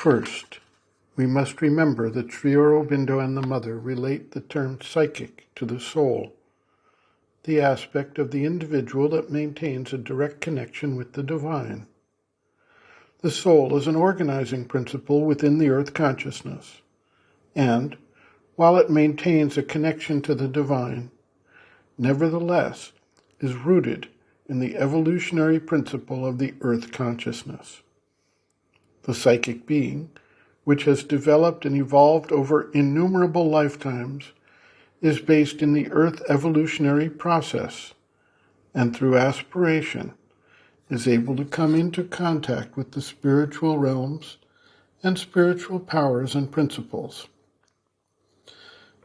First, we must remember that Sri Aurobindo and the Mother relate the term psychic to the soul, the aspect of the individual that maintains a direct connection with the divine. The soul is an organizing principle within the earth consciousness, and, while it maintains a connection to the divine, nevertheless is rooted in the evolutionary principle of the earth consciousness. The psychic being, which has developed and evolved over innumerable lifetimes, is based in the earth evolutionary process, and through aspiration is able to come into contact with the spiritual realms and spiritual powers and principles.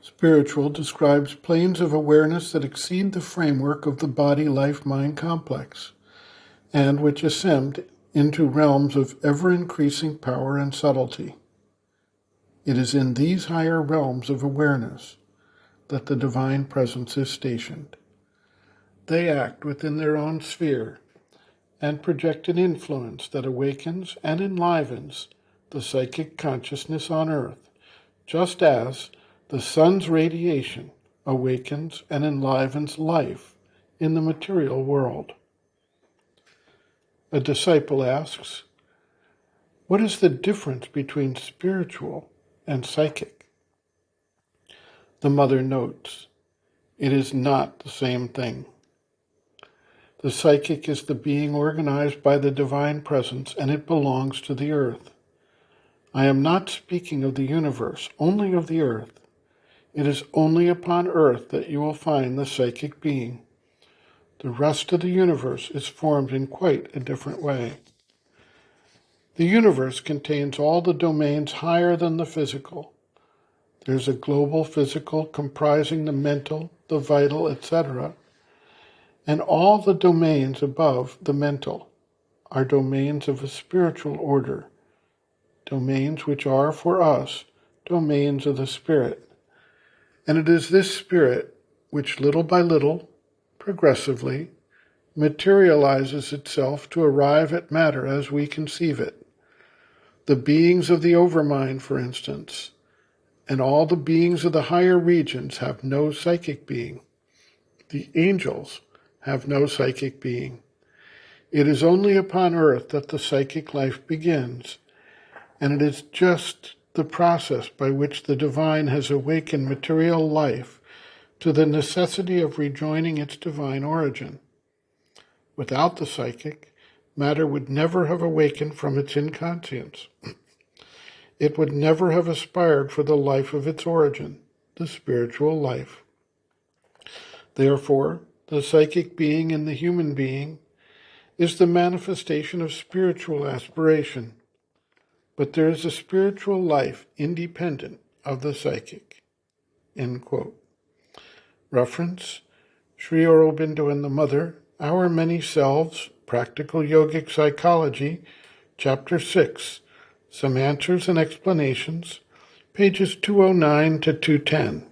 Spiritual describes planes of awareness that exceed the framework of the body-life-mind complex, and which ascend into realms of ever-increasing power and subtlety. It is in these higher realms of awareness that the divine presence is stationed. They act within their own sphere and project an influence that awakens and enlivens the psychic consciousness on earth, just as the sun's radiation awakens and enlivens life in the material world. A disciple asks, what is the difference between spiritual and psychic? The Mother notes, it is not the same thing. The psychic is the being organized by the divine presence, and it belongs to the earth. I am not speaking of the universe, only of the earth. It is only upon earth that you will find the psychic being. The rest of the universe is formed in quite a different way. The universe contains all the domains higher than the physical. There's a global physical comprising the mental, the vital, etc., and all the domains above the mental are domains of a spiritual order, domains which are, for us, domains of the spirit. And it is this spirit which little by little, progressively, materializes itself to arrive at matter as we conceive it. The beings of the overmind, for instance, and all the beings of the higher regions have no psychic being. The angels have no psychic being. It is only upon earth that the psychic life begins, and it is just the process by which the divine has awakened material life to the necessity of rejoining its divine origin. Without the psychic, matter would never have awakened from its inconscience. It would never have aspired for the life of its origin, the spiritual life. Therefore, the psychic being in the human being is the manifestation of spiritual aspiration, but there is a spiritual life independent of the psychic. End quote. Reference, Sri Aurobindo and the Mother, Our Many Selves, Practical Yogic Psychology, Chapter 6, Some Answers and Explanations, pages 209 to 210.